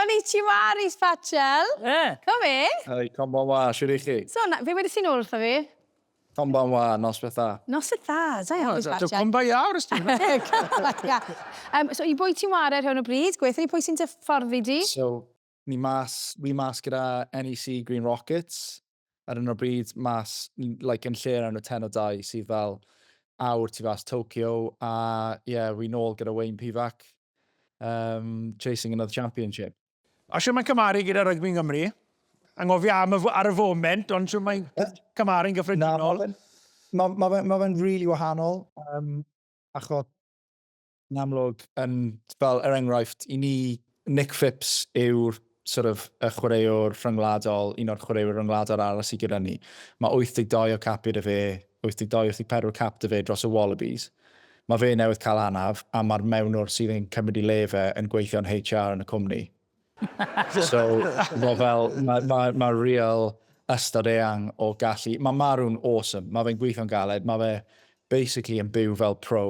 Konnichiwa, Rhys Patchell. Come in. Hei, konbanwa, siwr i chi? So, fe wedi sy'n ôl wrtho fi? Konbanwa, nos beth dda. Nos y dda, da iawn, Rhys Patchell. Comba iawn, ysgrifennu. So, i bwy ti'n wario ar hwn o bryd? Gweithio ni pwy sy'n dyfforddi di? So, wi mas gyda NEC Green Rockets. Ar hyn o bryd, mas, like, yn lle yn y 10 o 2 sydd fel awr tu fas Tokyo. A, wi nôl gyda Pivac, chasing another championship. A sy'n mae'n cymaru gyda rygbi yn Gymru? Anghofio ar y foment, ond sy'n mae'n cymaru'n gyffredinol? Mae fe'n really wahanol. Achos, yn amlwg, fel enghraifft, i ni, Nick Phipps yw'r sort of y chwaraewr rhyngwladol, un o'r chwaraewyr rhyngwladol arall sydd gyda ni. Mae 82 o capu dy fe, 82-84 cap dy fe dros y Wallabies. Mae fe newydd cael anaf, a mae'r mewnwr sydd yn cymryd i lefe yn gweithio'n HR yn y cwmni. So, mae real ystod eang o gallu. Mae Marw'n awesome. Mae fe'n gweithio'n galed. Mae fe basically yn byw fel pro,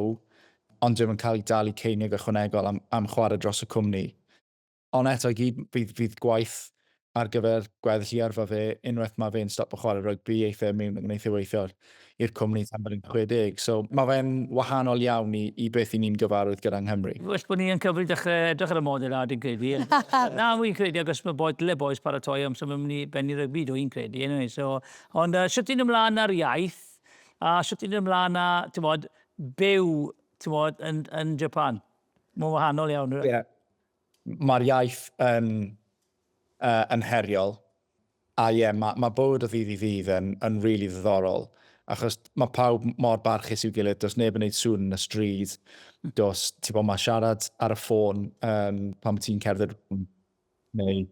ond dwi'n cael ei dalu ceinig ychwanegol am chwarae dros y cwmni. Ond eto, fydd gwaith ar gyfer gweddill i arfa fe, unwaith mae fe'n stop o chwarae rygbi, eithaf mewn yn eithaf weithio i'r cwmni tan bod yn 60. So mae fe'n wahanol iawn i beth i ni'n gyfarwydd gyda Nghymru. Well, bod ni'n cyfri dechrau edrych ar y model a dwi'n credu. Na, wy'n credu, agos mae dyle boes paratoi am sy'n mynd i benni rygbi, dwi'n credu. Anyway, so, ond sy'n ti'n ymlaen ar iaith, a sy'n ti'n ymlaen a, ti'n bod, byw, ti'n bod, yn Japan. Mae'n wahanol iawn. Yeah. Mae'r iaith yn heriol, a mae bywyd o ddydd i ddydd yn really ddiddorol, achos mae pawb mor barchus i'w gilydd, does neb yn gwneud sŵn yn y stryd, mae siarad ar y ffôn pan ti'n cerdded, neu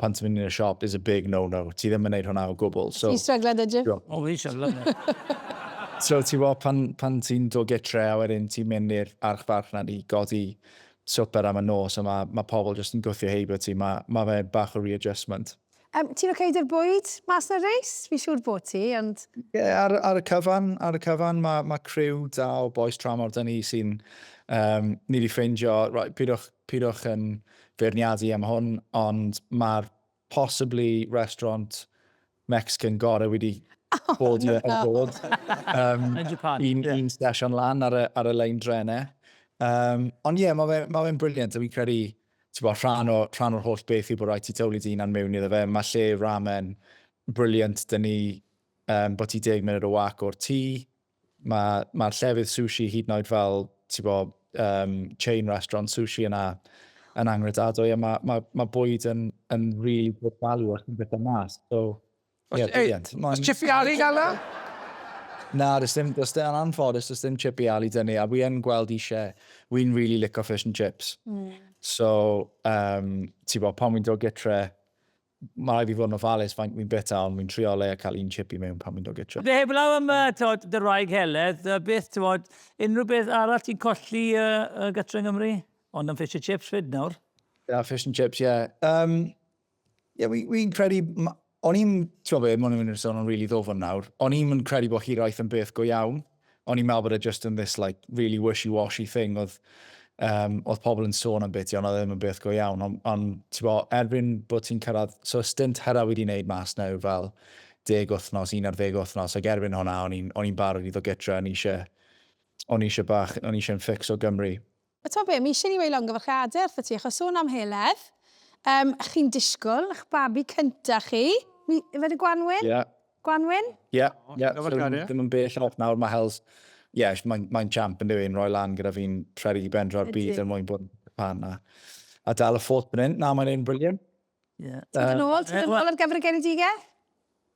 pan ti'n mynd i'n y siop is a big no-no, ti ddim yn gwneud hwnna o gwbl. Ti'n stryglen ydych? O, fi'n stryglen. So, pan ti'n dod gytre, a wedyn ti'n mynd i'r archfarch na i godi swper am y nos, a mae pobl jyst yn gwthio heibio ti, mae fe bach o readjustment. Ti'n oce dy'r bwyd mas na reis? Fi'n siŵr bod ti, ond... Ar y cyfan, mae criw da o boes tramor dyn ni sy'n ni wedi ffeindio, pidwch yn feirniadu am hwn, ond mae'r possibly restaurant Mexican gorau wedi bod yn bod. Yn Japan. Un station lan ar y lein drenau. Ond mae fe'n briliant, a fi'n credu rhan o'r holl beth i bod rhaid ti tywlu dinan mewn iddo fe. Mae lle ramen briliant dyn ni bod ti 10 munud o wac o'r tŷ. Mae'r llefydd sushi hyd yn oed fel chain restaurant sushi yna yn angredadwy, a mae bwyd yn really good value ac yn beth o mas. So, briliant. Os chiffi ali gael e? Na, does dim anffodus, does dim chippy ali dyn ni, a wi yn gweld eisiau, wi'n really licio fish and chips. So, pan wi'n dod gytre, mae rhaid fi fod yn ofalus faint wi'n bita, ond wi'n trio le a cael un chippy mewn pan wi'n dod gytre. Fe heblaw am dy wraig Heledd, beth, unrhyw beth arall ti'n colli gytre yng Nghymru? Ond am fish and chips fyd nawr? Fish and chips, wi'n credu... O'n i'n, mae'n mynd i'n sôn o'n really ddofn nawr, o'n i'n credu bod hiraeth yn beth go iawn. O'n i'n meddwl bod e just yn this like really wishy-washy thing oedd pobl yn sôn am beth, ond oedd ddim yn beth go iawn. Ond erbyn bod ti'n cyrraedd, so stint hera wedi wneud mas nawr fel 10 wythnos, 11 wythnos, ac erbyn hwnna o'n i'n barod i ddod gytre, o'n eisiau'n ffix o Gymru. Mi eisiau ni weilon gyfarchadau wrth ti, achos sôn am Heledd, chi'n disgwyl, eich babi cyntaf chi. Fe dy Gwanwyn? Ie. Gwanwyn? Ie. Ddim yn bell off nawr, mae Hels... mae'n champ yn dwi'n rhoi lan gyda fi'n tredi i bendra'r byd yn mwyn bod yn Japan. A dal y ffort fan hyn. Na, mae'n un briliant. Ti'n ôl ar gyfer y genedigau?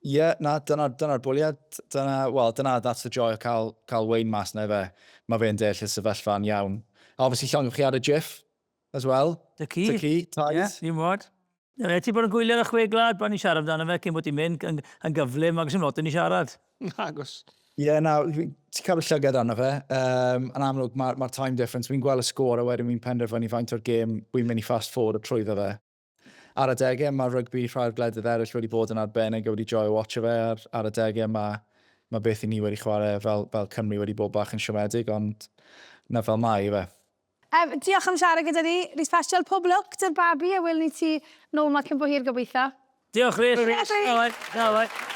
Ie, dyna'r bwliad. That's the joy o cael Wayne mas na fe. Mae fe'n deall y sefyllfa'n iawn. Obviously, llongwch chi ar y GIF as well. Dy ci, tais. Ti'n bod. Ti'n bod yn gwylio ar y chwe glad, bod ni'n siarad amdano fe, cyn bod ti'n mynd yn gyflym, ac sy'n lot yn ni siarad. Agos. Ti'n cael y llygad arno fe. Yn amlwg, mae'r time difference. Fi'n gweld y sgôr, a wedyn fi'n penderfynu faint o'r gêm, fi'n mynd i fast forward o trwyddo fe. Ar y degau, mae rygbi rhai'r gwledydd eraill wedi bod yn arbennig, a wedi joio watcho fe. Ar y degau, mae beth i ni wedi chwarae fel Cymru wedi bod bach yn siomedig, ond na fel mai i fe. Diolch am siarad gyda ni. Rhys Patchell, pob lwc, dy'r babi, a wyl ni ti nôl ma cyn bo hir gobeithio. Diolch, Rhys. Diolch, Rhys. Diolch, Rhys.